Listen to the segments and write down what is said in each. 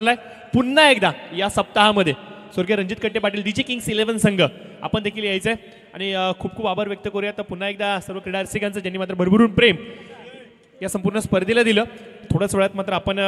पुन्हा एकदा या सप्ताहामध्ये स्वर्गीय रणजित कट्टे पाटील डीजे किंग्स 11 संघ आपण देखील यायचंय आणि खूप खूप आभार व्यक्त करूया. तर पुन्हा एकदा सर्व क्रीडा रसिकांचं ज्यांनी मात्र भरभरून प्रेम या संपूर्ण स्पर्धेला दिलं. थोड्याच वेळात मात्र आपण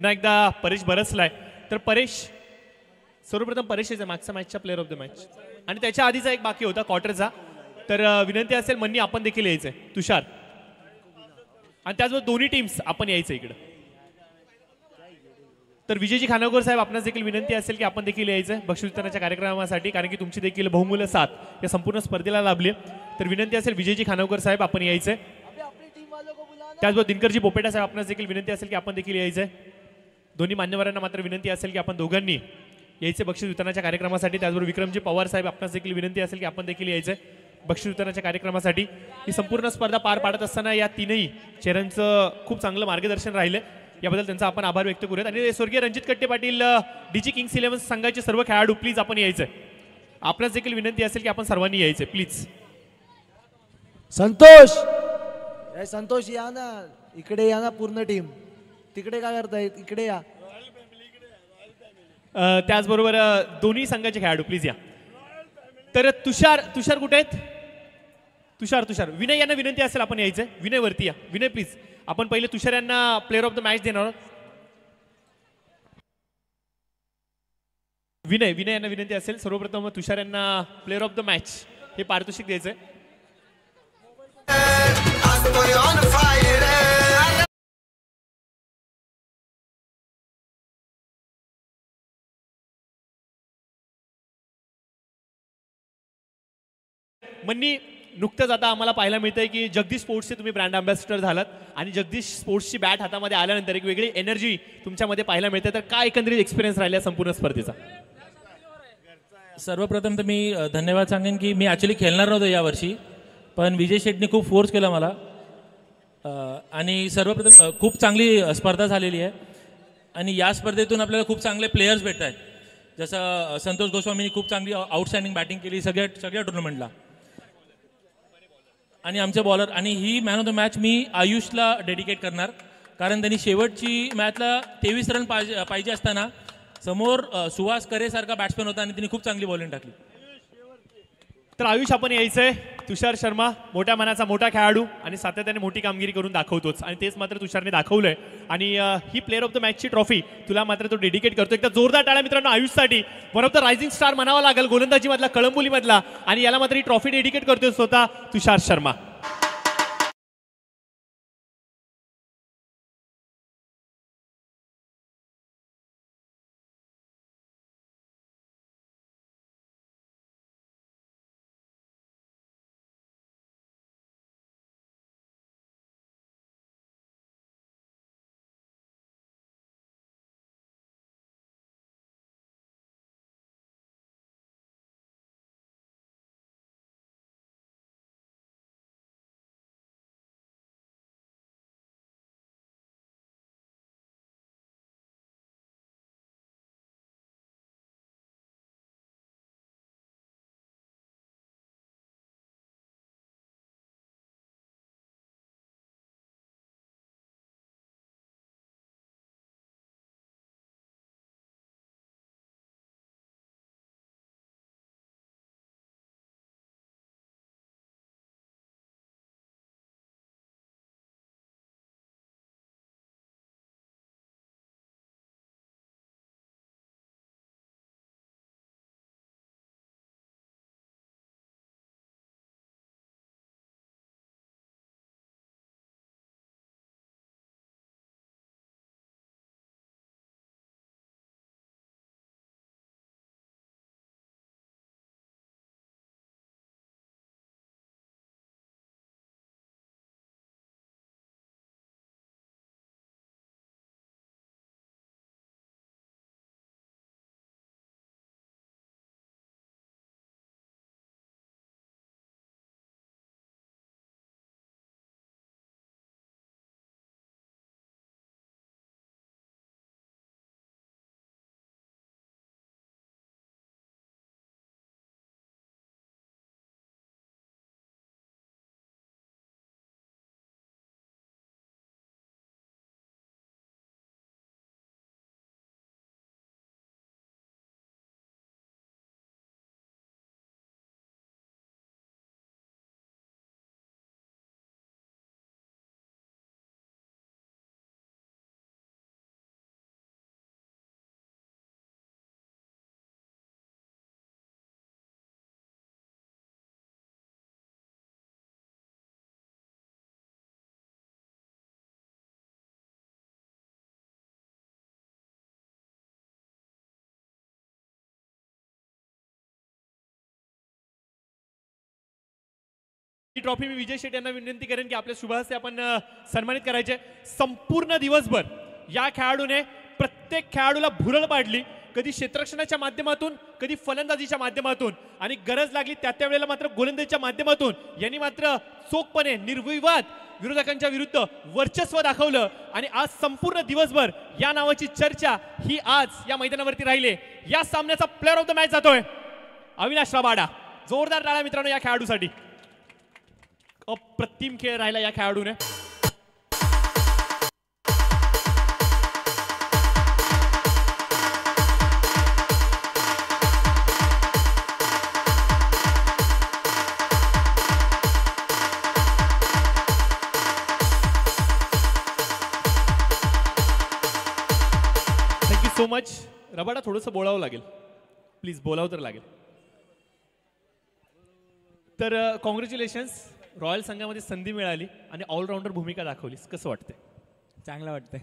एकदा परेश बरसलाय. तर परेश सर्वप्रथम परेश याचा मागच्या मॅचचा प्लेअर ऑफ द मॅच आणि त्याच्या आधीचा एक बाकी होता क्वार्टरचा. तर विनंती असेल मन्नी आपण देखील यायचंय, तुषार आणि त्याचबरोबर दोन्ही टीम्स आपण यायचं इकडं. तर विजयजी खानावकर साहेब आपणास देखील विनंती असेल की आपण देखील यायचं बक्षीस वितरणाच्या कार्यक्रमासाठी, कारण की तुमची देखील बहुमूल्य साथ या संपूर्ण स्पर्धेला लाभली. तर विनंती असेल विजयजी खानावकर साहेब आपण यायचंय. त्याचबरोबर दिनकरजी पोपेटा साहेब आपणास देखील विनंती असेल की आपण देखील यायचंय. दोन्ही मान्यवरांना मात्र विनंती असेल की आपण दोघांनी यायचे बक्षीस वितरणाच्या कार्यक्रमासाठी. त्याचबरोबर विक्रमजी पवार साहेब आपणास देखील विनंती असेल की आपण देखील यायचंय बक्षीस वितरणाच्या कार्यक्रमासाठी. ही संपूर्ण स्पर्धा पार पाडत असताना या तीनही चेहऱ्यांचं खूप चांगलं मार्गदर्शन राहिलं, याबद्दल त्यांचा आपण आभार व्यक्त करूयात. आणि स्वर्गीय रणजित कट्टे पाटील डीजी किंग्स 11 संघाचे सर्व खेळाडू प्लीज आपण यायचंय. आपणास देखील विनंती असेल की आपण सर्वांनी यायचंय प्लीज. संतोष संतोष या ना इकडे, या ना पूर्ण टीम. तिकडे काय करताय, इकडे या. त्याचबरोबर दोन्ही संघाचे खेळाडू प्लीज या. तर तुषार कुठे आहेत? तुषार विनय यांना विनंती असेल आपण यायचंय. विनय वरती या. विनय प्लीज. आपण पहिले तुषार यांना प्लेअर ऑफ द मॅच देणार आहोत. विनय यांना विनंती असेल सर्वप्रथम तुषार यांना प्लेअर ऑफ द मॅच हे पारितोषिक द्यायचंय. मन्नी नुकतंच आता आम्हाला पाहायला मिळतंय की जगदीश स्पोर्ट्सचे तुम्ही ब्रँड अँबॅसेडर झालात आणि जगदीश स्पोर्ट्सची बॅट हातामध्ये आल्यानंतर एक वेगळी एनर्जी तुमच्यामध्ये पाहायला मिळते. तर काय एकंदरीत एक्सपिरियन्स राहिला संपूर्ण स्पर्धेचा? सर्वप्रथम तर मी धन्यवाद सांगेन की मी ॲक्च्युली खेळणार नव्हतो यावर्षी, पण विजय शेट्टीने खूप फोर्स केला मला. आणि सर्वप्रथम खूप चांगली स्पर्धा झालेली आहे आणि या स्पर्धेतून आपल्याला खूप चांगले प्लेयर्स भेटत आहेत. जसं संतोष गोस्वामीने खूप चांगली आउटस्टँडिंग बॅटिंग केली सगळ्या टुर्नामेंटला. आणि आमचे बॉलर आणि ही मॅन ऑफ द मॅच मी आयुषला डेडिकेट करणार, कारण त्यांनी शेवटची मॅचला 23 रन पाहिजे असताना समोर सुहास करेसारखा बॅट्समॅन होता आणि त्यांनी खूप चांगली बॉलिंग टाकली. तर आयुष आपण यायचंय. तुषार शर्मा मोठ्या मनाचा मोठा खेळाडू आणि सातत्याने मोठी कामगिरी करून दाखवतोच आणि तेच मात्र तुषारने दाखवलंय. आणि ही प्लेअर ऑफ द मॅचची ट्रॉफी तुला मात्र तो डेडिकेट करतो. एकदा जोरदार टाळ्या मित्रांनो आयुषसाठी. One of the rising star म्हणावा लागेल गोलंदाजी मधला, कळंबोली मधला, आणि याला मात्र ही ट्रॉफी डेडिकेट करतोय स्वतः तुषार शर्मा. ही ट्रॉफी मी विजय शेट्टी यांना विनंती करेन की आपल्या शुभ हस्ते आपण सन्मानित करायचे. संपूर्ण दिवसभर या खेळाडूने प्रत्येक खेळाडूला भुरळ पाडली, कधी क्षेत्ररक्षणाच्या माध्यमातून, कधी फलंदाजीच्या माध्यमातून आणि गरज लागली त्या वेळेला मात्र गोलंदाजीच्या माध्यमातून यांनी मात्र चोखपणे निर्विवाद विरोधकांच्या विरुद्ध वर्चस्व दाखवलं. आणि आज संपूर्ण दिवसभर या नावाची चर्चा ही आज या मैदानावरती राहिली. या सामन्याचा प्लेअर ऑफ द मॅच जातोय अविनाश रबाडा. जोरदार टाळ्या मित्रांनो या खेळाडूसाठी. अप्रतिम खेळ राहिला या खेळाडूने. Thank you so much. रबाडा थोडंसं बोलावं लागेल, प्लीज बोलावं तर लागेल. तर कॉंग्रॅच्युलेशन्स, रॉयल संघामध्ये संधी मिळाली आणि ऑलराऊंडर भूमिका दाखवलीस, कसं वाटतंय? चांगलं वाटतंय.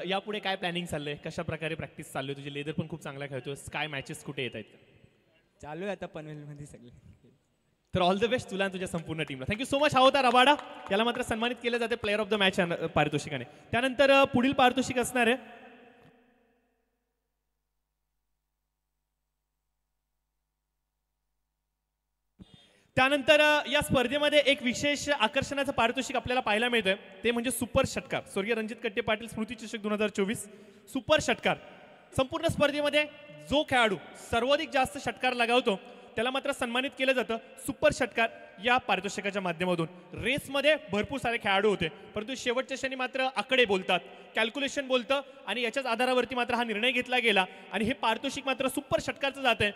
यापुढे काय प्लॅनिंग चाललंय, कशा प्रकारे प्रॅक्टिस चालू आहे? तुझे लेदर पण खूप चांगला खेळतोस, काय मॅचेस कुठे येत आहेत? चालू आहे आता पनवेलमध्ये सगळे. तर ऑल द बेस्ट तुला आणि तुझ्या संपूर्ण टीमला. Thank you so much. हा होता रबाडा. याला मात्र सन्मानित केलं जाते प्लेअर ऑफ द मॅच पारितोषिकाने. त्यानंतर पुढील पारितोषिक असणार आहे त्यानंतर या स्पर्धेमध्ये एक विशेष आकर्षणाचं पारितोषिक आपल्याला पाहायला मिळतंय, ते म्हणजे सुपर षटकार. स्वर्गीय रणजित कट्टे पाटील स्मृती चषक 2024 सुपर षटकार. संपूर्ण स्पर्धेमध्ये जो खेळाडू सर्वाधिक जास्त षटकार लगावतो त्याला मात्र सन्मानित केलं जातं सुपर षटकार या पारितोषिकाच्या माध्यमातून. रेसमध्ये भरपूर सारे खेळाडू होते, परंतु शेवटच्या क्षणी मात्र आकडे बोलतात, कॅल्क्युलेशन बोलतं आणि याच्याच आधारावरती मात्र हा निर्णय घेतला गेला आणि हे पारितोषिक मात्र सुपर षटकारचं जात आहे.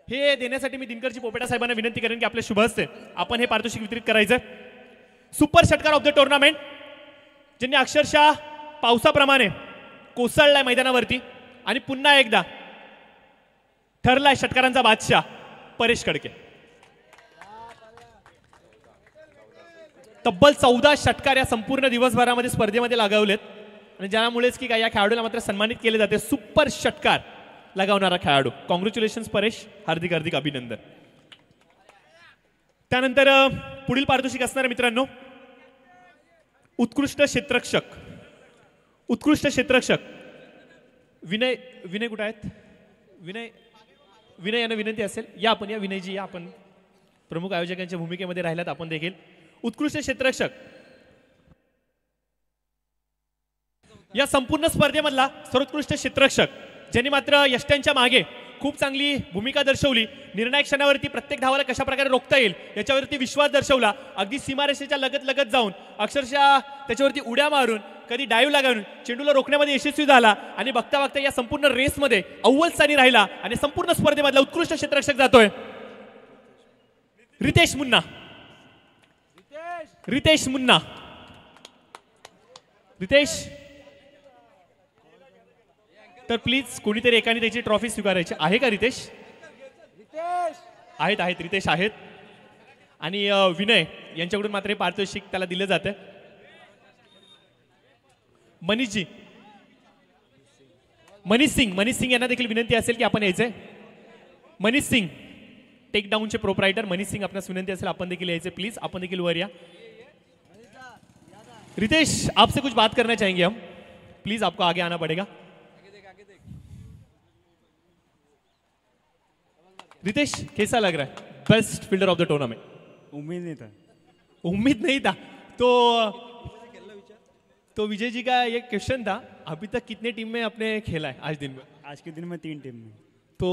हे देण्यासाठी मी दिनकरजी पोपेटा साहेबांना विनंती करेन की आपल्या शुभ हस्ते आपण हे पारितोषिक वितरित करायचं. सुपर षटकार ऑफ द टुर्नामेंट, ज्यांनी अक्षरशः पावसाप्रमाणे कोसळलाय मैदानावरती आणि पुन्हा एकदा ठरलाय षटकारांचा बादशाह, परेश कडके. तब्बल 14 षटकार या संपूर्ण दिवसभरामध्ये स्पर्धेमध्ये लगावलेत आणि ज्यामुळेच की काय या खेळाडूला मात्र सन्मानित केले जाते सुपर षटकार लगावणारा खेळाडू. कॉंग्रॅच्युलेशन्स परेश, हार्दिक हार्दिक अभिनंदन. त्यानंतर पुढील पारितोषिक असणार मित्रांनो उत्कृष्ट क्षेत्ररक्षक. उत्कृष्ट क्षेत्ररक्षक विनय कुठे आहेत? विनय यांना विनंती असेल या आपण, या विनयजी या आपण प्रमुख आयोजकांच्या भूमिकेमध्ये राहिलात आपण देखील. उत्कृष्ट क्षेत्ररक्षक या संपूर्ण स्पर्धेमधला सर्वोत्कृष्ट क्षेत्ररक्षक ज्यांनी मात्र यष्ट्यांच्या मागे खूप चांगली भूमिका दर्शवली. निर्णायक क्षणावरती प्रत्येक धावाला कशा प्रकारे रोखता येईल याच्यावरती विश्वास दर्शवला. अगदी सीमारेषेच्या लगत जाऊन अक्षरशः त्याच्यावरती उड्या मारून कधी डाईव्ह लागून चेंडूला रोखण्यामध्ये यशस्वी झाला आणि बघता बघता या संपूर्ण रेसमध्ये अव्वल स्थानी राहिला आणि संपूर्ण स्पर्धेमधला उत्कृष्ट क्षेत्ररक्षक जातोय रितेश मुन्ना. रितेश मुन्ना. रितेश तर प्लीज कोणीतरी एकाने त्याची ट्रॉफी स्वीकारायची आहे का? रितेश आहेत रितेश आहेत आणि विनय यांच्याकडून मात्र हे पारितोषिक त्याला दिलं जातं. मनीष सिंग यांना देखील विनंती असेल की आपण यायचंय. मनीष सिंग टेक डाऊनचे प्रोप्रायटर मनीष सिंग, आपणास विनंती असेल आपण देखील यायचे प्लीज, आपण देखील वर या. रितेश आपसे कुछ बात करना चाहेंगे हम, प्लीज आपको आगे आना पड़ेगा. रितेश कैसा लग रहा है? Best fielder of the tournament. उम्मीद नहीं था तो विजय जी का ये क्वेश्चन था, अभी तक कितने टीम में आपने खेला है आज दिन में? आज के दिन में 3 टीम में. तो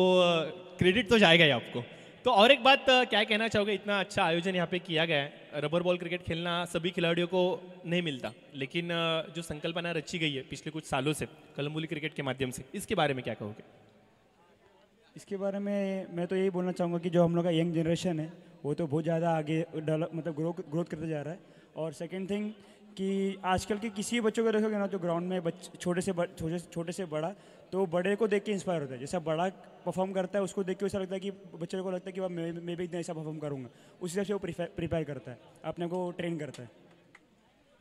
क्रेडिट तो जाएगा ही आपको. तो और एक बात क्या कहना चाहोगे, इतना अच्छा आयोजन यहाँ पे किया गया है. रबर बॉल क्रिकेट खेलना सभी खिलाड़ियों को नहीं मिलता, लेकिन जो संकल्पना रची गई है पिछले कुछ सालों से कलम्बुली क्रिकेट के माध्यम से, इसके बारे में क्या कहोगे? इसके बारे में मैं तो यही बोलना चाहूँगा कि जो हम लोग का यंग जनरेशन है वो तो बहुत ज़्यादा आगे डेवलप मतलब ग्रोथ करते जा रहा है. और सेकंड थिंग कि आजकल के किसी बच्चों को देखोगे ना तो ग्राउंड में छोटे से बड़ा तो बड़े को देख के इंस्पायर होता है. जैसा बड़ा परफॉर्म करता है उसको देख के ऐसा लगता है कि बच्चे को लगता है कि मैं भी ऐसा परफॉर्म करूँगा, उस हिसाब से वो प्रिपेयर करता है, अपने को ट्रेन करता है.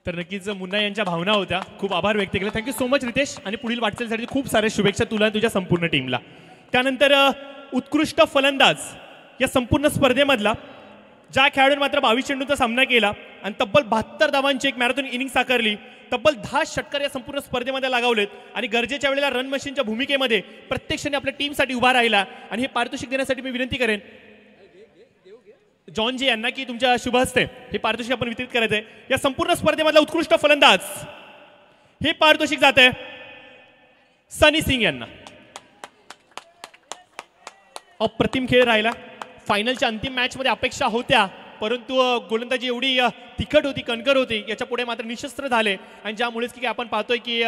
तर नक्कीच मुन्ना यांच्या भावना होत्या, खूप आभार व्यक्त केले. थँक्यू सो मच रितेश आणि पुढील वाटचालीसाठी खूप साऱ्या शुभेच्छा तुला आणि तुझ्या संपूर्ण टीमला. त्यानंतर उत्कृष्ट फलंदाज या संपूर्ण स्पर्धेमधला ज्या खेळाडूंनी मात्र 22 चेंडूंचा सामना केला आणि तब्बल 72 धावांची एक मॅरेथॉन इनिंग साकारली, तब्बल 10 षटकार या संपूर्ण स्पर्धेमध्ये लगावलेत आणि गरजेच्या वेळेला रन मशीनच्या भूमिकेमध्ये प्रत्यक्षाने आपल्या टीमसाठी उभा राहिला. आणि हे पारितोषिक देण्यासाठी मी विनंती करेन जॉन जी यांना की तुमच्या शुभ हस्ते हे पारितोषिक आपण वितरित करायचं आहे. या संपूर्ण स्पर्धेमधला उत्कृष्ट फलंदाज हे पारितोषिक जात आहे सनी सिंग यांना. अप्रतिम खेळ राहिला. फायनलच्या अंतिम मॅचमध्ये अपेक्षा होत्या, परंतु गोलंदाजी एवढी तिखट होती, कणकर होती, याच्या पुढे मात्र निशस्त्र झाले आणि ज्यामुळेच की आपण पाहतोय की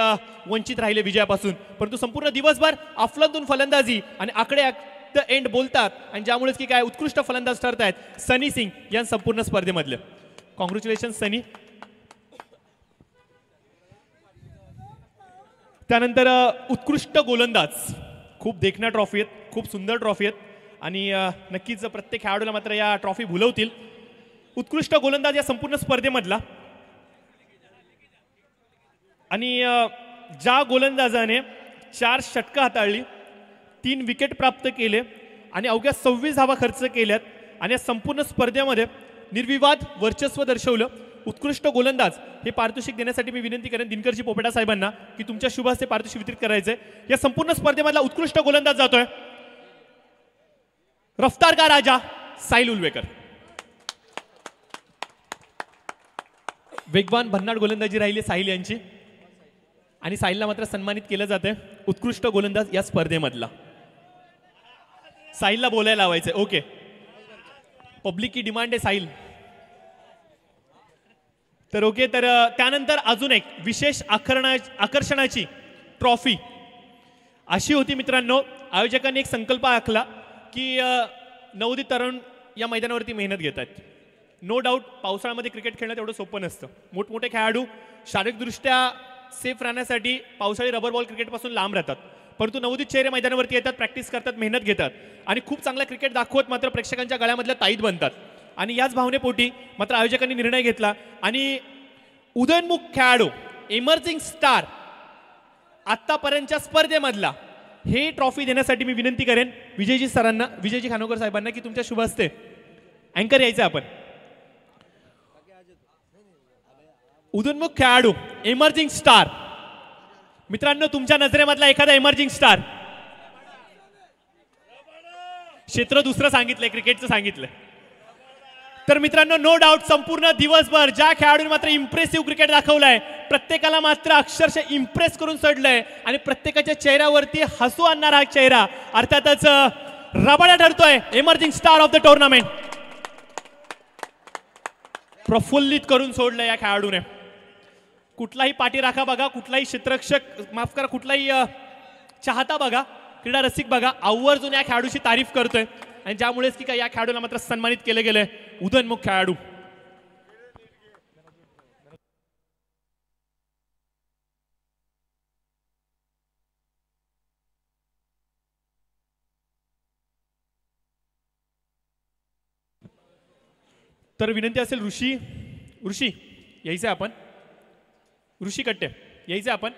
वंचित राहिले विजयापासून. परंतु संपूर्ण दिवसभर अफलातून फलंदाजी आणि आकडे द एंड बोलतात आणि ज्यामुळेच की काय उत्कृष्ट फलंदाज ठरत आहेत सनी सिंग या संपूर्ण स्पर्धेमधले. कॉंग्रॅच्युलेशन सनी. त्यानंतर उत्कृष्ट गोलंदाज, खूप देखण्या ट्रॉफी आहेत, खूप सुंदर ट्रॉफी आहेत आणि नक्कीच प्रत्येक खेळाडूला मात्र या ट्रॉफी भुलवतील. उत्कृष्ट गोलंदाज या संपूर्ण स्पर्धेमधला आणि ज्या गोलंदाजाने 4 षटकं हाताळली, 3 विकेट प्राप्त केले आणि अवघ्या 26 धावा खर्च केल्यात आणि या संपूर्ण स्पर्धेमध्ये निर्विवाद वर्चस्व दर्शवलं, उत्कृष्ट गोलंदाज हे पारितोषिक देण्यासाठी मी विनंती करेन दिनकरजी पोपेटा साहेबांना की तुमच्या शुभ हस्ते पारितोषिक वितरित करायचंय. या संपूर्ण स्पर्धेमधला उत्कृष्ट गोलंदाज जातोय रफ्तार का राजा साहिल उलवेकर. वेगवान भन्नाट गोलंदाजी राहिली साहिल यांची आणि साहिलला मात्र सन्मानित केलं जातंय उत्कृष्ट गोलंदाज या स्पर्धेमधला. साहिलला बोलायला लावायचंय. ओके, पब्लिक की डिमांड आहे साहिल. तर ओके, तर त्यानंतर अजून एक विशेष आकर्षणाची ट्रॉफी अशी होती मित्रांनो. आयोजकांनी एक संकल्प आखला की नवोदित तरुण या मैदानावरती मेहनत घेत आहेत. नो डाऊट पावसाळ्यामध्ये क्रिकेट खेळणं तेवढं सोपं नसतं. मोठमोठे खेळाडू शारीरिकदृष्ट्या सेफ राहण्यासाठी पावसाळी रबर बॉल क्रिकेटपासून लांब राहतात, परंतु नवोदित चेहरे मैदानावरती येतात, प्रॅक्टिस करतात, मेहनत घेतात आणि खूप चांगला क्रिकेट दाखवत मात्र प्रेक्षकांच्या गळ्यामधल्या ताईत बनतात. आणि याच भावनेपोटी मात्र आयोजकांनी निर्णय घेतला आणि उदयोन्मुख खेळाडू इमर्जिंग स्टार आतापर्यंतच्या स्पर्धेमधला हे ट्रॉफी देण्यासाठी मी विनंती करेन विजयजी सरांना, विजयजी खानोकर साहेबांना की तुमच्या शुभ हस्ते अँकर यायचं आपण. उदयोन्मुख खेळाडू इमर्जिंग स्टार, मित्रांनो तुमच्या नजरेमधला एखादा इमर्जिंग स्टार. क्षेत्र दुसरं सांगितलंय, क्रिकेटचं सांगितलंय. तर मित्रांनो नो डाऊट संपूर्ण दिवसभर ज्या खेळाडूंनी मात्र इम्प्रेसिव्ह क्रिकेट दाखवलंय, प्रत्येकाला मात्र अक्षरशः इम्प्रेस करून सोडलंय आणि प्रत्येकाच्या चेहऱ्यावरती हसू आणणारा हा चेहरा अर्थातच रबाडा ठरतोय emerging star of the tournament. प्रफुल्लित करून सोडलंय या खेळाडूने. कुठलाही पाठीराखा बघा, कुठलाही क्षेत्ररक्षक माफ करा, कुठलाही चाहता बघा, क्रीडा रसिक बघा, आवर्जून या खेळाडूची तारीफ करतोय आणि ज्यामुळेच की काय या खेळाडूला मात्र सन्मानित केले गेले उदयोन्मुख खेळाडू. तर विनंती असेल ऋषी यायचं आपण, ऋषी कट्टे यायचं आपण.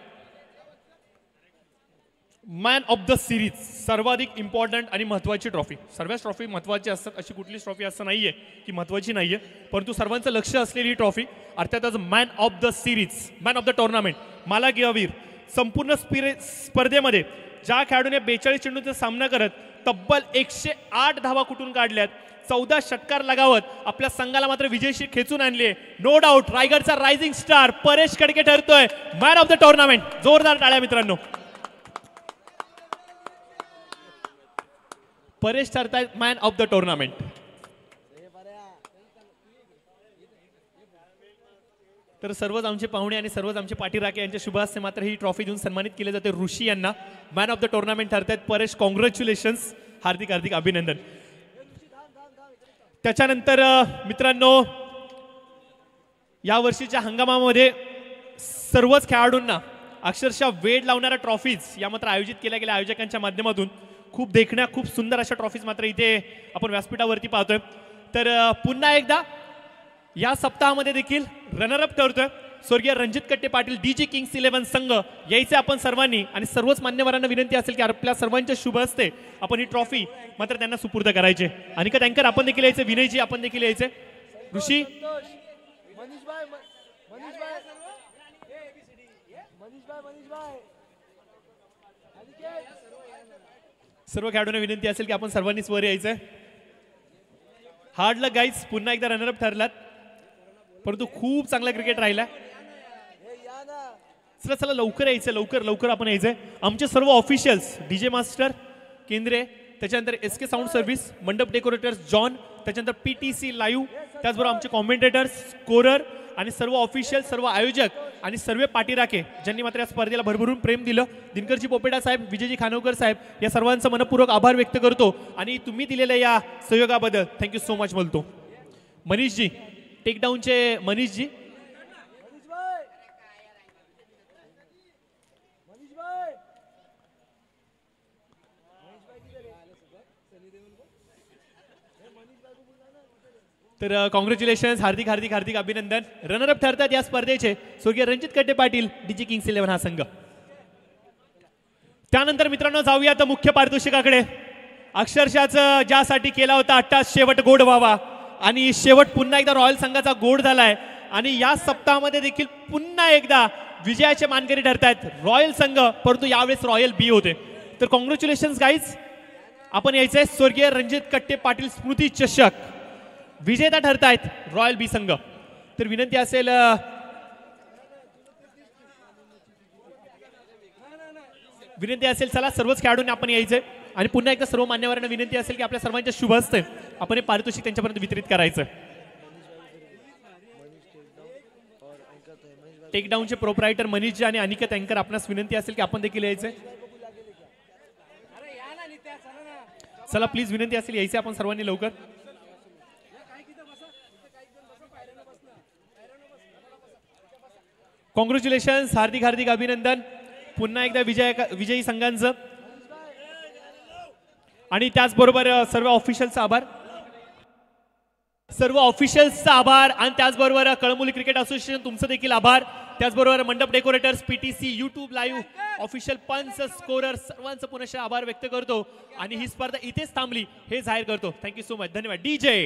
मॅन ऑफ द सिरीज सर्वाधिक इम्पॉर्टंट आणि महत्त्वाची ट्रॉफी. सर्वच ट्रॉफी महत्त्वाची असतात, अशी कुठलीच ट्रॉफी असं नाहीये की महत्त्वाची नाहीये, परंतु सर्वांचं लक्ष असलेली ही ट्रॉफी अर्थातच man of the series, man of the tournament. माला गियावीर संपूर्ण स्पर्धेमध्ये ज्या खेळाडूने 42 चेंडूंचा सामना करत तब्बल 108 धावा कुठून काढल्यात, 14 षटकार लगावत आपल्या संघाला मात्र विजयशी खेचून आणले. नो डाऊट रायगडचा रायझिंग स्टार परेश कडके ठरतोय मॅन ऑफ द टुर्नामेंट. जोरदार टाळ्या मित्रांनो. परेश ठरतायत मॅन ऑफ द टुर्नामेंट. तर सर्वच आमचे पाहुणे आणि सर्वच आमचे पाठीराखे यांच्या शुभ हस्ते मात्र ही ट्रॉफी देऊन सन्मानित केले जाते. ऋषी यांना मॅन ऑफ द टुर्नामेंट ठरतायत परेश. कॉंग्रॅच्युलेशन्स, हार्दिक हार्दिक अभिनंदन. त्याच्यानंतर मित्रांनो या वर्षीच्या हंगामामध्ये सर्वच खेळाडूंना अक्षरशः वेळ लावणाऱ्या ट्रॉफीज या मात्र आयोजित केल्या गेल्या आयोजकांच्या माध्यमातून. खूप देखण्या, खूप सुंदर अशा ट्रॉफीज मात्र इथे आपण व्यासपीठावरती पाहतोय. तर पुन्हा एकदा या सप्ताहामध्ये देखील रनरअप ठरतोय स्वर्गीय रणजित कट्टे पाटील डीजी किंग्स 11 संघ यायचे आपण सर्वांनी आणि सर्वच मान्यवरांना विनंती असेल की आपल्या सर्वांच्या शुभ हस्ते आपण ही ट्रॉफी मात्र त्यांना सुपूर्द करायचे. अनिका टँकर आपण देखील यायचे, विनयजी आपण देखील यायचे, ऋषी मनीष भाई मनीष भाई मनीष भाई सर्व खेळाडूंना विनंती असेल की आपण सर्वांनीच वर यायचंय. हार्ड लक गाईज, पुन्हा एकदा रनरअप ठरलात परंतु खूप चांगला क्रिकेट राहिला. चला चला लवकर यायचं, लवकर लवकर आपण यायचंय. आमचे सर्व ऑफिशियल्स डीजे मास्टर केंद्रे, त्याच्यानंतर SK साऊंड सर्व्हिस, मंडप डेकोरेटर्स जॉन, त्याच्यानंतर PTC लाईव्ह, त्याचबरोबर आमचे कॉमेंटेटर्स, स्कोरर आणि सर्व ऑफिशियल, सर्व आयोजक आणि सर्व पाठीराखे ज्यांनी मात्र या स्पर्धेला भरभरून प्रेम दिलं. दिनकरजी पोपेटा साहेब, विजयजी खानोकर साहेब या सर्वांचं मनपूर्वक आभार व्यक्त करतो आणि तुम्ही दिलेल्या या सहयोगाबद्दल थँक्यू सो मच बोलतो. मनीषजी टेकडाऊनचे मनीषजी, तर कॉंग्रॅच्युलेशन, हार्दिक हार्दिक हार्दिक अभिनंदन. रनरअप ठरतात या स्पर्धेचे स्वर्गीय रणजित कट्टे पाटील डीजी किंग्स 11 हा संघ. त्यानंतर मित्रांनो जाऊया आता मुख्य पारितोषिकाकडे. अक्षरशःच ज्यासाठी केला होता अट्टास शेवट गोड व्हावा आणि शेवट पुन्हा एकदा रॉयल संघाचा गोड झालाय आणि या सप्ताहामध्ये देखील पुन्हा एकदा विजयाचे मानकरी ठरतायत रॉयल संघ, परंतु यावेळेस रॉयल बी होते. तर कॉंग्रॅच्युलेशन गाईज, आपण यायचंय स्वर्गीय रणजित कट्टे पाटील स्मृती चषक विजेता ठरतायत रॉयल बी संघ. तर विनंती असेल चला सर्वच खेळाडूंनी आपण यायचंय आणि पुन्हा एकदा सर्व मान्यवरांना विनंती असेल की आपल्या सर्वांच्या शुभ हस्ते आपण हे पारितोषिक त्यांच्यापर्यंत वितरित करायचं. टेकडाऊनचे प्रोप्रायटर मनीषजी आणि अनिका टँकर आपणास विनंती असेल की आपण देखील यायचंय. चला प्लीज विनंती असेल यायचंय आपण सर्वांनी लवकर. कॉंग्रॅच्युलेशन, हार्दिक हार्दिक अभिनंदन पुन्हा एकदा विजयी संघांचं आणि त्याचबरोबर सर्व ऑफिशियल्सचा आभार, सर्व ऑफिशियल्सचा आभार आणि त्याचबरोबर कळमुली क्रिकेट असोसिएशन तुमचं देखील आभार. त्याचबरोबर मंडप decorators, PTC, YouTube live, official पंच, स्कोरर सर्वांचं पुनश्च आभार व्यक्त करतो आणि ही स्पर्धा इथेच थांबली हे जाहीर करतो. थँक्यू सो मच, धन्यवाद. DJ